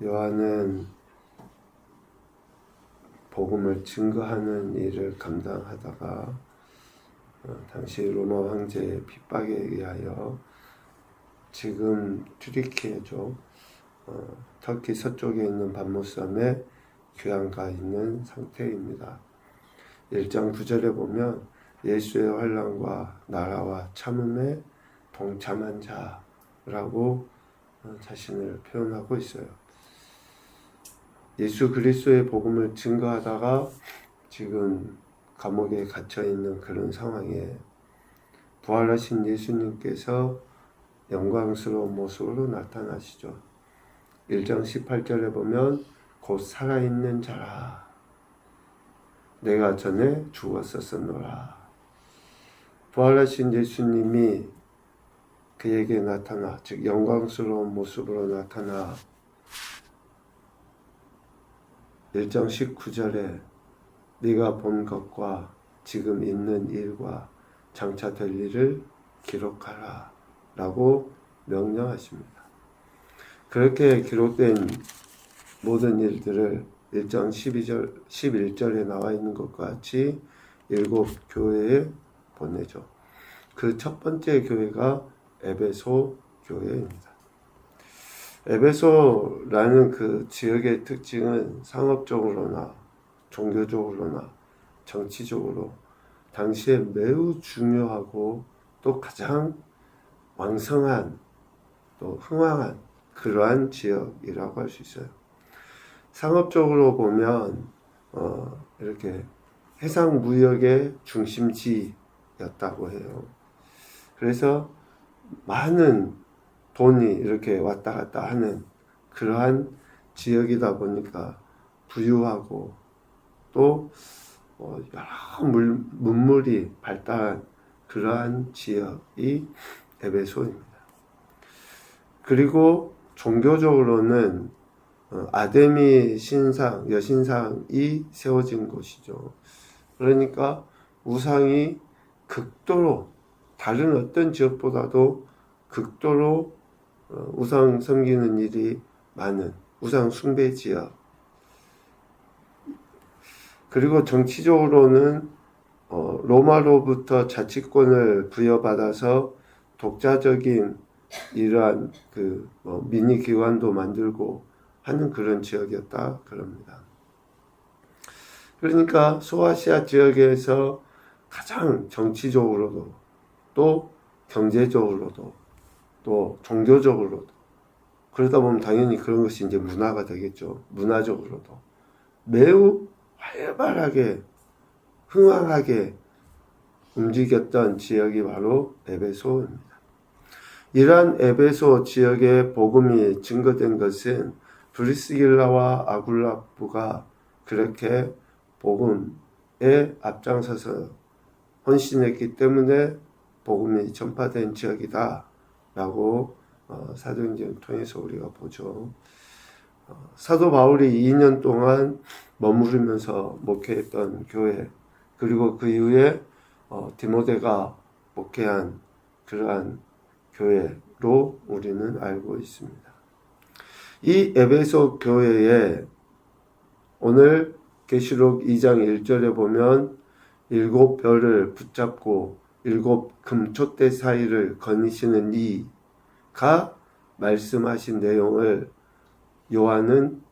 요한은 복음을 증거하는 일을 감당하다가 당시 로마 황제의 핍박에 의하여 지금 튀르키예죠. 터키 서쪽에 있는 반모섬에 귀양가 있는 상태입니다. 1장 9절에 보면 예수의 환난과 나라와 참음에 동참한 자라고 자신을 표현하고 있어요. 예수 그리스도의 복음을 증거하다가 지금 감옥에 갇혀 있는 그런 상황에 부활하신 예수님께서 영광스러운 모습으로 나타나시죠. 1장 18절에 보면 곧 살아있는 자라 내가 전에 죽었었노라. 부활하신 예수님이 그에게 나타나, 즉 영광스러운 모습으로 나타나 1장 19절에 네가 본 것과 지금 있는 일과 장차 될 일을 기록하라 라고 명령하십니다. 그렇게 기록된 모든 일들을 1장 11절에 나와 있는 것과 같이 7 교회에 보내죠. 그 첫 번째 교회가 에베소 교회입니다. 에베소라는 그 지역의 특징은 상업적으로나 종교적으로나 정치적으로 당시에 매우 중요하고 또 가장 왕성한 또 흥왕한 그러한 지역이라고 할 수 있어요. 상업적으로 보면 이렇게 해상 무역의 중심지였다고 해요. 그래서 많은 돈이 이렇게 왔다 갔다 하는 그러한 지역이다 보니까 부유하고 또 여러 문물이 발달한 그러한 지역이 에베소입니다. 그리고 종교적으로는 아데미 신상, 여신상이 세워진 곳이죠. 그러니까 우상이 극도로 다른 어떤 지역보다도 극도로 우상 섬기는 일이 많은 우상 숭배 지역. 그리고 정치적으로는 로마로부터 자치권을 부여받아서 독자적인 이러한 미니 기관도 만들고 하는 그런 지역이었다 그럽니다. 그러니까 소아시아 지역에서 가장 정치적으로도 또 경제적으로도 또 종교적으로도 그러다 보면 당연히 그런 것이 이제 문화가 되겠죠. 문화적으로도 매우 활발하게 흥황하게 움직였던 지역이 바로 에베소입니다. 이러한 에베소 지역의 복음이 증거된 것은 브리스길라와 아굴라부가 그렇게 복음에 앞장서서 헌신했기 때문에 복음이 전파된 지역이다 라고 사도행전을 통해서 우리가 보죠. 사도 바울이 2년 동안 머무르면서 목회했던 교회, 그리고 그 이후에 디모데가 목회한 그러한 교회로 우리는 알고 있습니다. 이 에베소 교회에 오늘 계시록 2장 1절에 보면 7 별을 붙잡고 7 금촛대 사이를 거니시는 이가 말씀하신 내용을 요한은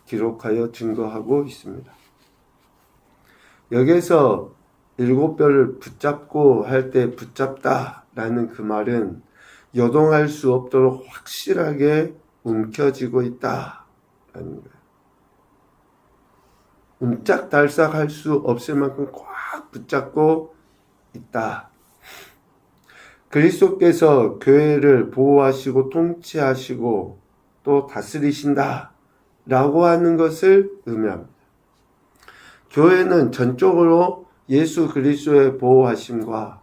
기록하여 증거하고 있습니다. 여기서 7 별을 붙잡고 할 때 붙잡다 라는 그 말은 요동할 수 없도록 확실하게 움켜쥐고 있다 라는 거예요. 움짝달싹 할 수 없을 만큼 꽉 붙잡고 있다. 그리스도께서 교회를 보호하시고 통치하시고 또 다스리신다 라고 하는 것을 의미합니다. 교회는 전적으로 예수 그리스도의 보호하심과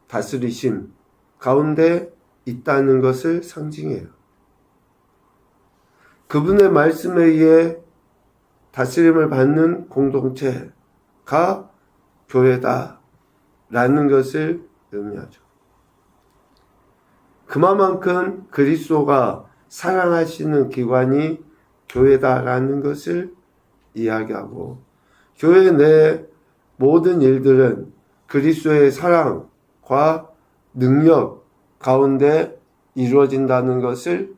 다스리심 가운데 있다는 것을 상징해요. 그분의 말씀에 의해 다스림을 받는 공동체가 교회다 라는 것을 의미하죠. 그만큼 그리스도가 사랑하시는 기관이 교회다라는 것을 이야기하고, 교회 내 모든 일들은 그리스도의 사랑과 능력 가운데 이루어진다는 것을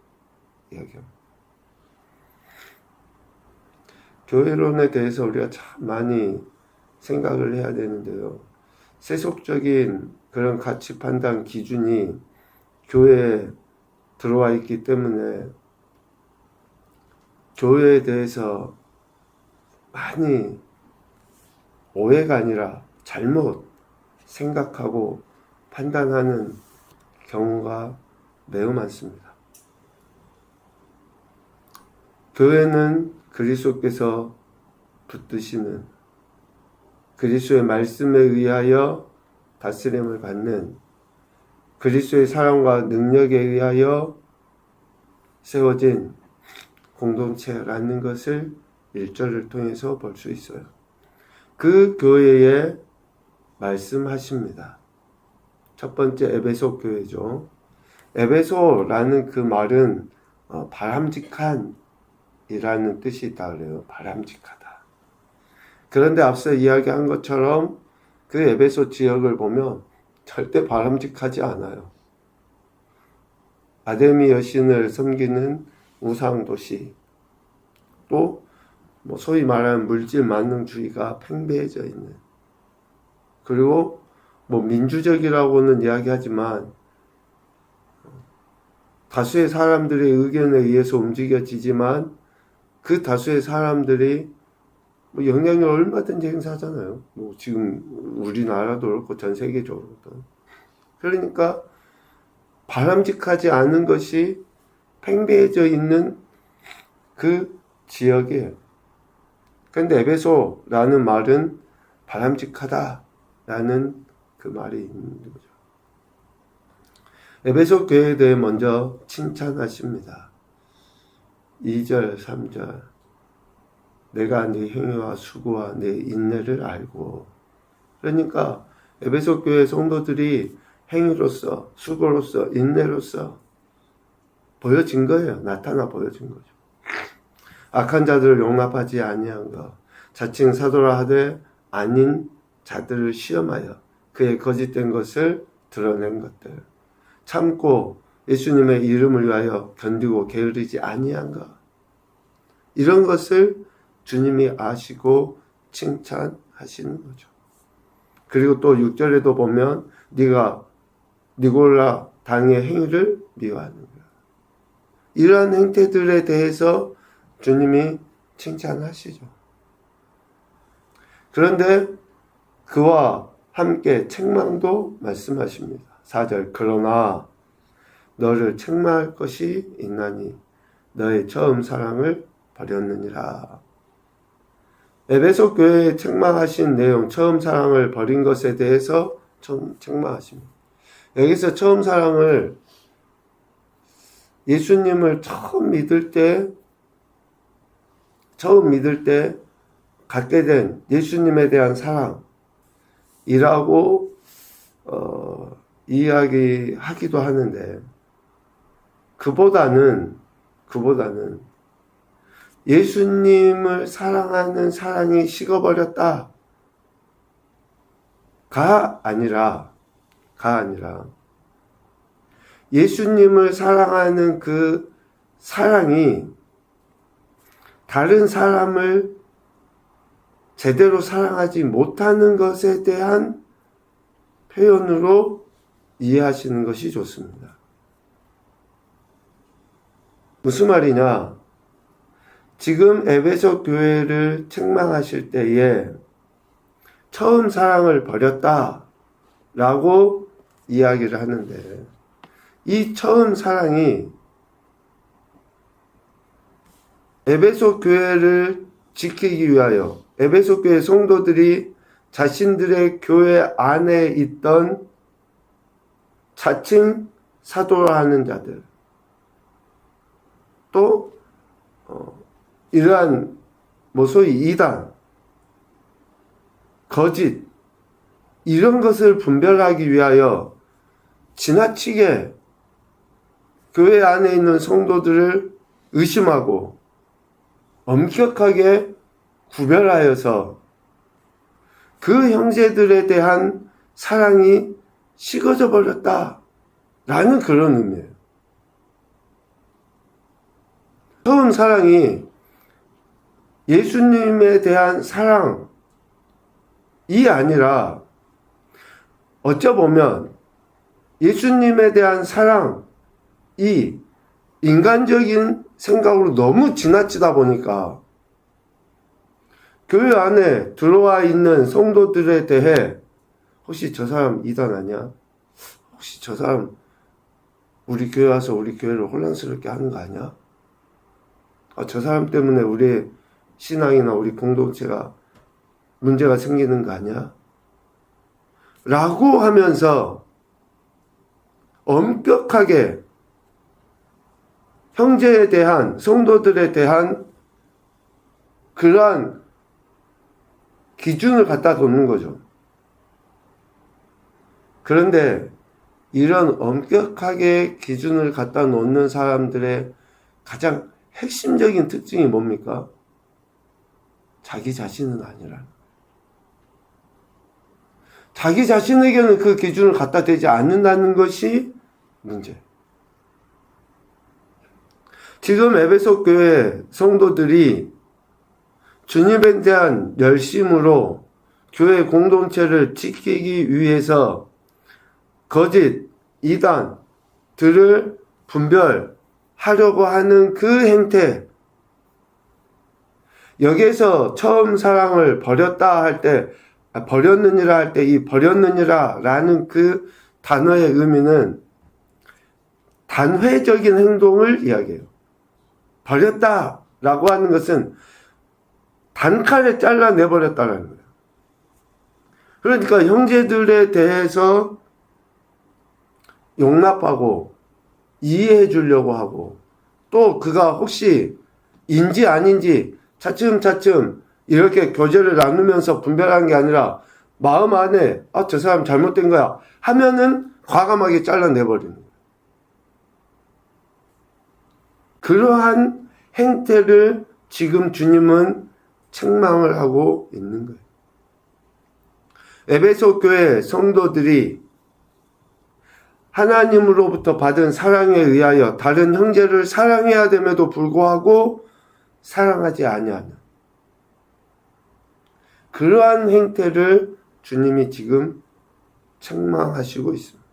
이야기합니다. 교회론에 대해서 우리가 참 많이 생각을 해야 되는데요. 세속적인 그런 가치 판단 기준이 교회에 들어와 있기 때문에 교회에 대해서 많이 오해가 아니라 잘못 생각하고 판단하는 경우가 매우 많습니다. 교회는 그리스도께서 붙드시는 그리스도의 말씀에 의하여 다스림을 받는 그리스도의 사랑과 능력에 의하여 세워진 공동체라는 것을 1절을 통해서 볼 수 있어요. 그 교회에 말씀하십니다. 첫 번째 에베소 교회죠. 에베소라는 그 말은 바람직한 이라는 뜻이 있다 그래요. 바람직하다. 그런데 앞서 이야기한 것처럼 그 에베소 지역을 보면 절대 바람직하지 않아요. 아데미 여신을 섬기는 우상도시, 또 소위 말하는 물질 만능주의가 팽배해져 있는, 그리고 민주적이라고는 이야기하지만 다수의 사람들의 의견에 의해서 움직여지지만 그 다수의 사람들이 영향력을 얼마든지 행사하잖아요. 지금 우리나라도 그렇고 전 세계적으로도. 그러니까 바람직하지 않은 것이 팽배해져 있는 그 지역이에요. 그런데 에베소라는 말은 바람직하다라는 그 말이 있는 거죠. 에베소 교회에 대해 먼저 칭찬하십니다. 2절, 3절. 내가 네 행위와 수고와 네 인내를 알고. 그러니까 에베소 교회 성도들이 행위로서, 수고로서, 인내로서 보여진 거예요. 나타나 보여진 거죠. 악한 자들을 용납하지 아니한 것, 자칭 사도라 하되 아닌 자들을 시험하여 그의 거짓된 것을 드러낸 것들, 참고 예수님의 이름을 위하여 견디고 게으르지 아니한 것, 이런 것을 주님이 아시고 칭찬하시는 거죠. 그리고 또 6절에도 보면 네가 니골라 당의 행위를 미워하는 거야. 이러한 행태들에 대해서 주님이 칭찬하시죠. 그런데 그와 함께 책망도 말씀하십니다. 4절. 그러나 너를 책망할 것이 있나니 너의 처음 사랑을 버렸느니라. 에베소 교회에 책망하신 내용, 처음 사랑을 버린 것에 대해서 책망하십니다. 여기서 처음 사랑을 예수님을 처음 믿을 때 갖게 된 예수님에 대한 사랑이라고 이야기하기도 하는데, 그보다는 예수님을 사랑하는 사랑이 식어버렸다가 아니라 예수님을 사랑하는 그 사랑이 다른 사람을 제대로 사랑하지 못하는 것에 대한 표현으로 이해하시는 것이 좋습니다. 무슨 말이냐? 지금 에베소 교회를 책망하실 때에 처음 사랑을 버렸다라고 이야기를 하는데, 이 처음 사랑이 에베소 교회를 지키기 위하여 에베소 교회 성도들이 자신들의 교회 안에 있던 자칭 사도라 하는 자들, 또 이러한 소위 이단, 거짓, 이런 것을 분별하기 위하여 지나치게 교회 안에 있는 성도들을 의심하고 엄격하게 구별하여서 그 형제들에 대한 사랑이 식어져 버렸다라는 그런 의미예요. 처음 사랑이 예수님에 대한 사랑이 아니라 어쩌보면 예수님에 대한 사랑이 인간적인 생각으로 너무 지나치다 보니까 교회 안에 들어와 있는 성도들에 대해 혹시 저 사람 이단 아니야? 혹시 저 사람 우리 교회 와서 우리 교회를 혼란스럽게 하는 거 아니야? 저 사람 때문에 우리 신앙이나 우리 공동체가 문제가 생기는 거 아니야? 라고 하면서 엄격하게 형제에 대한, 성도들에 대한 그러한 기준을 갖다 놓는 거죠. 그런데 이런 엄격하게 기준을 갖다 놓는 사람들의 가장 핵심적인 특징이 뭡니까? 자기 자신은 아니라. 자기 자신에게는 그 기준을 갖다 대지 않는다는 것이 문제. 지금 에베소 교회 성도들이 주님에 대한 열심으로 교회 공동체를 지키기 위해서 거짓, 이단들을 분별하려고 하는 그 행태, 여기에서 처음 사랑을 버렸다 할 때, 버렸느니라 할 때 이 버렸느니라 라는 그 단어의 의미는 단회적인 행동을 이야기해요. 버렸다 라고 하는 것은 단칼에 잘라내버렸다는 거예요. 그러니까 형제들에 대해서 용납하고 이해해 주려고 하고, 또 그가 혹시 인지 아닌지 차츰차츰 이렇게 교제를 나누면서 분별한 게 아니라 마음 안에 저 사람 잘못된 거야 하면은 과감하게 잘라내버리는 거예요. 그러한 행태를 지금 주님은 책망을 하고 있는 거예요. 에베소 교회 성도들이 하나님으로부터 받은 사랑에 의하여 다른 형제를 사랑해야 됨에도 불구하고 사랑하지 아니하는 그러한 행태를 주님이 지금 책망하시고 있습니다.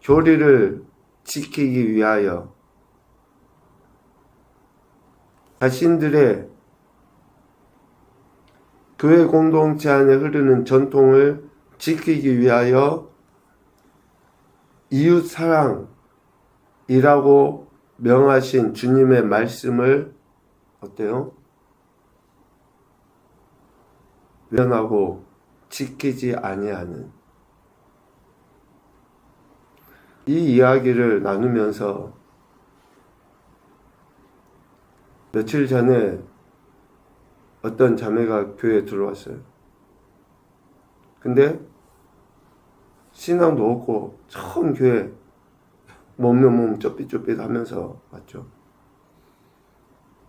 교리를 지키기 위하여 자신들의 교회 공동체 안에 흐르는 전통을 지키기 위하여 이웃 사랑이라고 명하신 주님의 말씀을 어때요? 외면하고 지키지 아니하는 이 이야기를 나누면서 며칠 전에 어떤 자매가 교회에 들어왔어요. 근데 신앙도 없고 처음 교회 몸 쩌삣쩌삣 하면서 왔죠.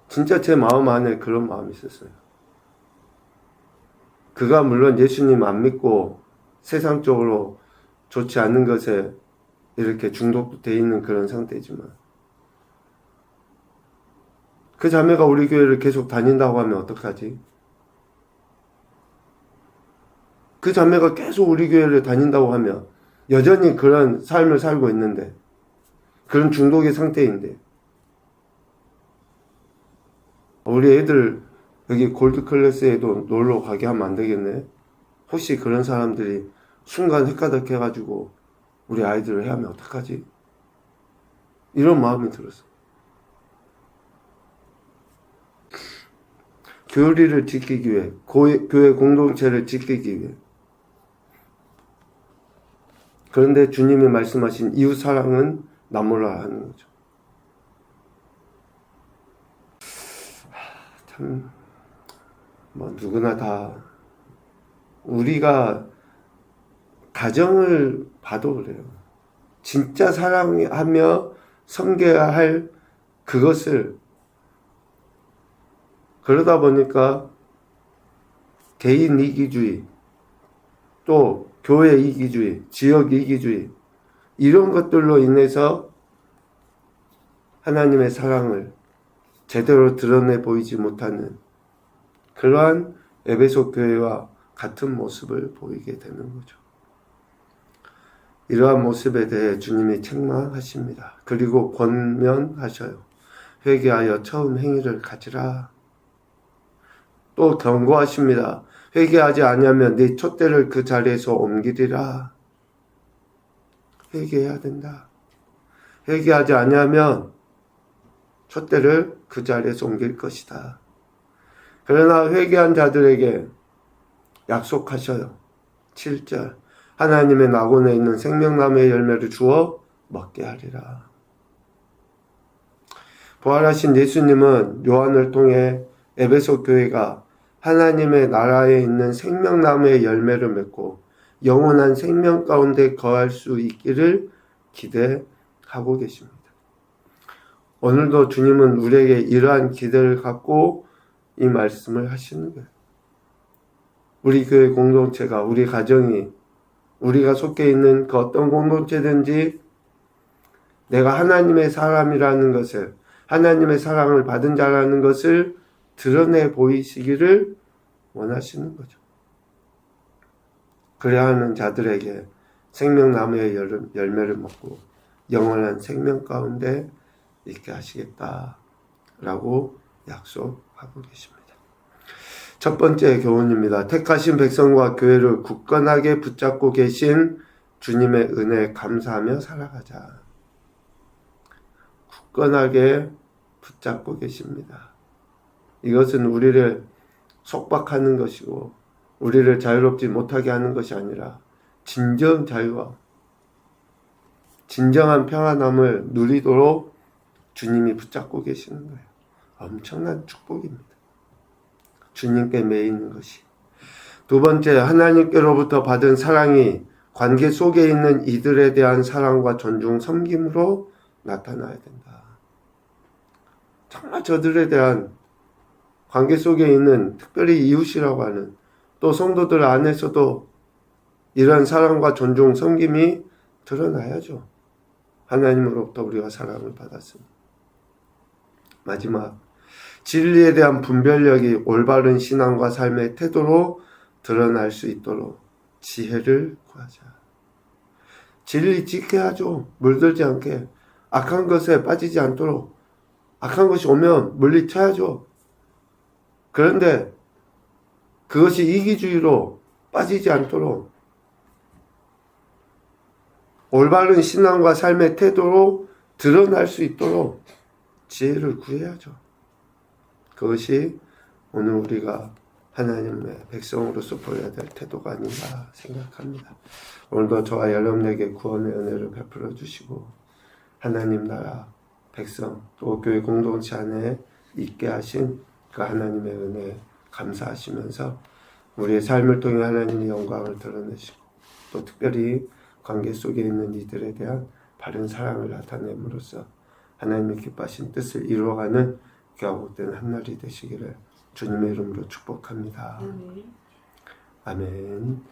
진짜 제 마음 안에 그런 마음이 있었어요. 그가 물론 예수님 안 믿고 세상적으로 좋지 않은 것에 이렇게 중독돼 있는 그런 상태지만, 그 자매가 우리 교회를 계속 다닌다고 하면 어떡하지? 그 자매가 계속 우리 교회를 다닌다고 하면 여전히 그런 삶을 살고 있는데, 그런 중독의 상태인데, 우리 애들 여기 골드클래스에도 놀러 가게 하면 안 되겠네? 혹시 그런 사람들이 순간 헷가닥 해가지고 우리 아이들을 해하면 어떡하지? 이런 마음이 들었어. 교리를 지키기 위해, 교회 공동체를 지키기 위해. 그런데 주님이 말씀하신 이웃 사랑은 나몰라 하는 거죠. 참, 누구나 다, 우리가 가정을 봐도 그래요. 진짜 사랑하며 섬겨야 할 그것을 그러다 보니까 개인 이기주의, 또 교회 이기주의, 지역 이기주의, 이런 것들로 인해서 하나님의 사랑을 제대로 드러내 보이지 못하는 그러한 에베소 교회와 같은 모습을 보이게 되는 거죠. 이러한 모습에 대해 주님이 책망하십니다. 그리고 권면하셔요. 회개하여 처음 행위를 가지라. 또 경고하십니다. 회개하지 아니하면 네 촛대를 그 자리에서 옮기리라. 회개해야 된다. 회개하지 아니하면 촛대를 그 자리에서 옮길 것이다. 그러나 회개한 자들에게 약속하셔요. 7절 하나님의 낙원에 있는 생명나무의 열매를 주어 먹게 하리라. 부활하신 예수님은 요한을 통해 에베소 교회가 하나님의 나라에 있는 생명나무의 열매를 맺고 영원한 생명 가운데 거할 수 있기를 기대하고 계십니다. 오늘도 주님은 우리에게 이러한 기대를 갖고 이 말씀을 하시는 거예요. 우리 교회 공동체가, 우리 가정이, 우리가 속해 있는 그 어떤 공동체든지 내가 하나님의 사람이라는 것을, 하나님의 사랑을 받은 자라는 것을 드러내 보이시기를 원하시는 거죠. 그래야 하는 자들에게 생명나무의 열매를 먹고 영원한 생명 가운데 있게 하시겠다라고 약속하고 계십니다. 첫 번째 교훈입니다. 택하신 백성과 교회를 굳건하게 붙잡고 계신 주님의 은혜에 감사하며 살아가자. 굳건하게 붙잡고 계십니다. 이것은 우리를 속박하는 것이고 우리를 자유롭지 못하게 하는 것이 아니라 진정 자유와 진정한 평안함을 누리도록 주님이 붙잡고 계시는 거예요. 엄청난 축복입니다. 주님께 매이는 것이. 두 번째, 하나님께로부터 받은 사랑이 관계 속에 있는 이들에 대한 사랑과 존중, 섬김으로 나타나야 된다. 정말 저들에 대한 관계 속에 있는 특별히 이웃이라고 하는 또 성도들 안에서도 이러한 사랑과 존중, 섬김이 드러나야죠. 하나님으로부터 우리가 사랑을 받았습니다. 마지막, 진리에 대한 분별력이 올바른 신앙과 삶의 태도로 드러날 수 있도록 지혜를 구하자. 진리 지켜야죠. 물들지 않게. 악한 것에 빠지지 않도록. 악한 것이 오면 물리쳐야죠. 그런데 그것이 이기주의로 빠지지 않도록 올바른 신앙과 삶의 태도로 드러날 수 있도록 지혜를 구해야죠. 그것이 오늘 우리가 하나님의 백성으로서 보여야 될 태도가 아닌가 생각합니다. 오늘도 저와 여러분에게 구원의 은혜를 베풀어 주시고 하나님 나라 백성 또 교회 공동체 안에 있게 하신 그 하나님의 은혜에 감사하시면서 우리의 삶을 통해 하나님의 영광을 드러내시고 또 특별히 관계 속에 있는 이들에 대한 바른 사랑을 나타냄으로써 하나님의 기뻐하신 뜻을 이루어가는 귀하고 복된 한날이 되시기를 주님의 이름으로 축복합니다. 아멘.